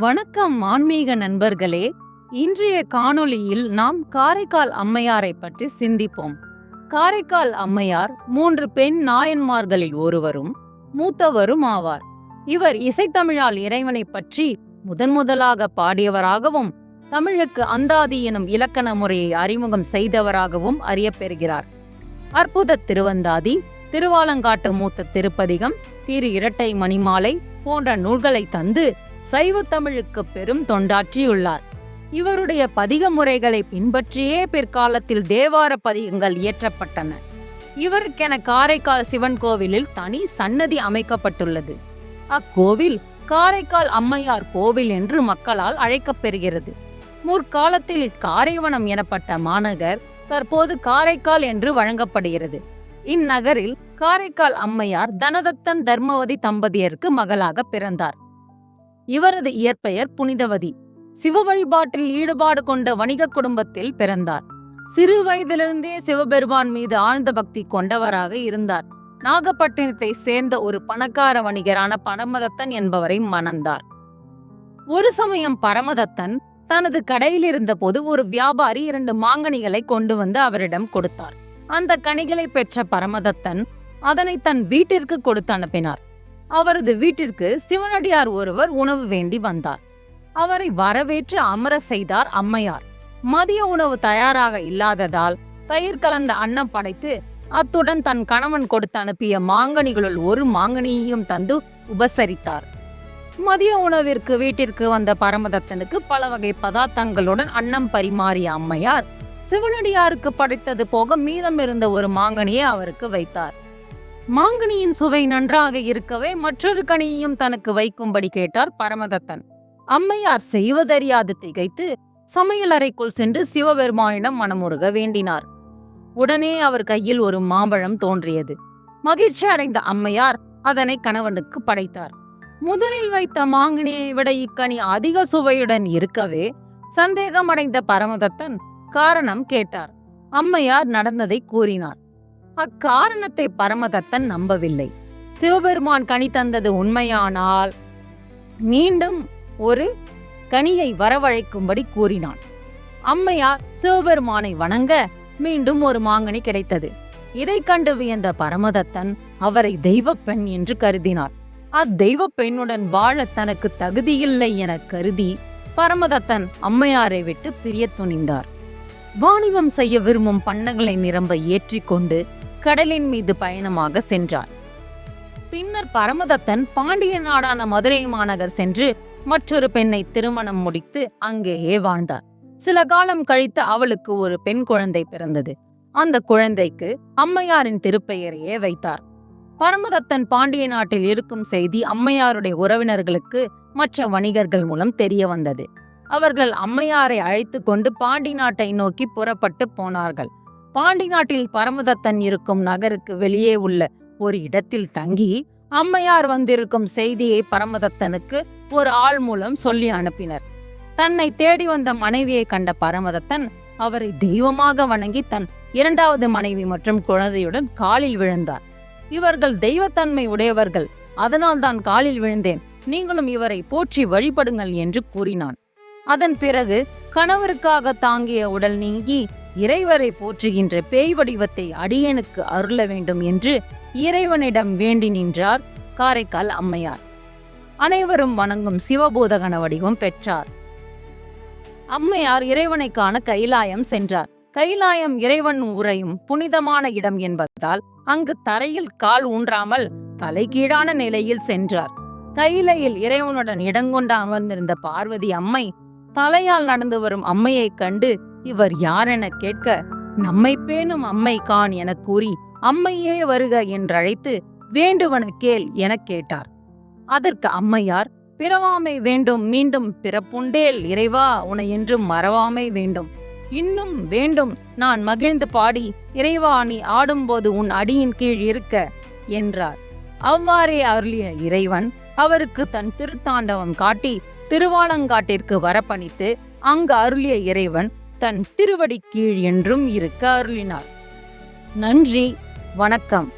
வணக்கம் ஆன்மீக நண்பர்களே. இன்றைய காணொளியில் நாம் காரைக்கால் அம்மையாரை பற்றி சிந்திப்போம். காரைக்கால் அம்மையார் 3 பெண் நாயன்மார்களில் ஒருவரும் மூத்தவரும் ஆவார். இவர் இசைத்தமிழால் இறைவனை பற்றி முதன்முதலாக பாடியவராகவும் தமிழுக்கு அந்தாதி எனும் இலக்கண முறையை அறிமுகம் செய்தவராகவும் அறியப்பெறுகிறார். அற்புத திருவந்தாதி, திருவாலங்காட்டு மூத்த திருப்பதிகம், திரு இரட்டை மணிமாலை போன்ற நூல்களை தந்து சைவ தமிழுக்கு பெரும் தொண்டாற்றியுள்ளார். இவருடைய பதிக முறைகளை பின்பற்றியே பிற்காலத்தில் தேவார பதிகங்கள் இயற்றப்பட்டன. இவருக்கென காரைக்கால் சிவன் கோவிலில் தனி சன்னதி அமைக்கப்பட்டுள்ளது. அக்கோவில் காரைக்கால் அம்மையார் கோவில் என்று மக்களால் அழைக்கப்பெறுகிறது. முற்காலத்தில் காரைவனம் எனப்பட்ட மாநகர் தற்போது காரைக்கால் என்று வழங்கப்படுகிறது. இந்நகரில் காரைக்கால் அம்மையார் தனதத்தன் தர்மவதி தம்பதியருக்கு மகளாக பிறந்தார். இவரது இயற்பெயர் புனிதவதி. சிவ வழிபாட்டில் ஈடுபாடு கொண்ட வணிக குடும்பத்தில் பிறந்தார். சிறு வயதிலிருந்தே சிவபெருமான் மீது ஆழ்ந்த பக்தி கொண்டவராக இருந்தார். நாகப்பட்டினத்தை சேர்ந்த ஒரு பணக்கார வணிகரான பரமதத்தன் என்பவரை மணந்தார். ஒரு சமயம் பரமதத்தன் தனது கடையில் இருந்த போது ஒரு வியாபாரி 2 மாங்கனிகளை கொண்டு வந்து அவரிடம் கொடுத்தார். அந்த கனிகளை பெற்ற பரமதத்தன் அதனை தன் வீட்டிற்கு கொடுத்து அனுப்பினார். அவரது வீட்டிற்கு சிவனடியார் ஒருவர் உணவு வேண்டி வந்தார். அவரை வரவேற்று அமர செய்தார் அம்மையார். மதிய உணவு தயாராக இல்லாததால் தயிர் கலந்த அன்னம் படைத்து அத்துடன் தன் கணவன் கொடுத்து அனுப்பிய மாங்கனிகளுள் ஒரு மாங்கனியையும் தந்து உபசரித்தார். மதிய உணவிற்கு வீட்டிற்கு வந்த பரமதத்தனுக்கு பல வகை பதார்த்தங்களுடன் அன்னம் பரிமாறிய அம்மையார் சிவனடியாருக்கு படைத்தது போக மீதம் இருந்த ஒரு மாங்கனியை அவருக்கு வைத்தார். மாங்கனியின் சுவை நன்றாக இருக்கவே மற்றொரு கனியையும் தனக்கு வைக்கும்படி கேட்டார் பரமதத்தன். அம்மையார் செய்வதறியாது திகைத்து சமையலறைக்குள் சென்று சிவபெருமானிடம் மனமுருக வேண்டினார். உடனே அவர் கையில் ஒரு மாம்பழம் தோன்றியது. மகிழ்ச்சி அடைந்த அம்மையார் அதனை கணவனுக்கு படைத்தார். முதலில் வைத்த மாங்கனியை விட இக்கனி அதிக சுவையுடன் இருக்கவே சந்தேகமடைந்த பரமதத்தன் காரணம் கேட்டார். அம்மையார் நடந்ததை கூறினார். அக்காரணத்தை பரமதத்தன் நம்பவில்லை. சிவபெருமான் கனி தந்தது உண்மையானால் மீண்டும் ஒரு கனியை வரவழைக்கும்படி கூறினான். அம்மையார் சிவபெருமானை வணங்க மீண்டும் ஒரு மாங்கனி கிடைத்தது. இதை கண்டு வியந்த பரமதத்தன் அவரை தெய்வ பெண் என்று கருதினார். அத்தெய்வ பெண்ணுடன் வாழ தனக்கு தகுதியில்லை என கருதி பரமதத்தன் அம்மையாரை விட்டு பிரிய துணிந்தார். வாணிபம் செய்ய விரும்பும் பண்டங்களை நிரம்ப ஏற்றிக்கொண்டு கடலின் மீது பயணமாக சென்றார். பின்னர் பரமதத்தன் பாண்டிய நாடான மதுரை மாநகர் சென்று மற்றொரு பெண்ணை திருமணம் முடித்து அங்கேயே வாழ்ந்தார். சில காலம் கழித்து அவளுக்கு ஒரு பெண் குழந்தை பிறந்தது. அந்த குழந்தைக்கு அம்மையாரின் திருப்பெயரையே வைத்தார். பரமதத்தன் பாண்டிய நாட்டில் இருக்கும் செய்தி அம்மையாருடைய உறவினர்களுக்கு மற்ற வணிகர்கள் மூலம் தெரிய வந்தது. அவர்கள் அம்மையாரை அழைத்து கொண்டு பாண்டி நாட்டை நோக்கி புறப்பட்டு போனார்கள். பாண்டி நாட்டில் பரமதத்தன் இருக்கும் நகருக்கு வெளியே உள்ள ஒரு இடத்தில் தங்கி அம்மையார் வந்திருக்கும் செய்தியை பரமதத்தனுக்கு ஒரு ஆள் மூலம் சொல்லி அனுப்பினர். தன்னை தேடி வந்த மனைவியை கண்ட பரமதத்தன் அவரை தெய்வமாக வணங்கி தன் 2வது மனைவி மற்றும் குழந்தையுடன் காலில் விழுந்தார். இவர்கள் தெய்வத்தன்மை உடையவர்கள், அதனால் தான் காலில் விழுந்தேன், நீங்களும் இவரை போற்றி வழிபடுங்கள் என்று கூறினான். அதன் பிறகு கணவருக்காக தாங்கிய உடல் நீங்கி இறைவரை போற்றுகின்ற பேய் வடிவத்தை அடியேனுக்கு அருள வேண்டும் என்று இறைவனிடம் வேண்டி நின்றார் காரைக்கால் அம்மையார். அனைவரும் வணங்கும் சிவபூதகண வடிவம் பெற்றார். அம்மையார் இறைவனை காண கைலாயம் சென்றார். கைலாயம் இறைவன் உறையும் புனிதமான இடம் என்பதால் அங்கு தரையில் கால் ஊன்றாமல் தலைகீழான நிலையில் சென்றார். கையிலையில் இறைவனுடன் இடங்கொண்டு அமர்ந்திருந்த பார்வதி அம்மை தலையால் நடந்து வரும் அம்மையை கண்டு இவர் யாரென கேட்க, நம்மை பேணும் அம்மை கான் என கூறி அம்மையே வருக என்றழைத்து வேண்டுவன கேள் என கேட்டார். அதற்கு அம்மையார், பிறவாமை வேண்டும், மீண்டும் பிறப்புண்டேல் இறைவா உனை என்றும் மறவாமை வேண்டும், இன்னும் வேண்டும் நான் மகிழ்ந்து பாடி இறைவா நீ ஆடும்போது உன் அடியின் கீழ் இருக்க என்றார். அவ்வாறே அருளிய இறைவன் அவருக்கு தன் திருத்தாண்டவம் காட்டி திருவாலங்காட்டிற்கு வரப்பணித்து அங்கு அருளிய இறைவன் தன் திருவடி கீழ் என்றும் இருக்க அருளினார். நன்றி, வணக்கம்.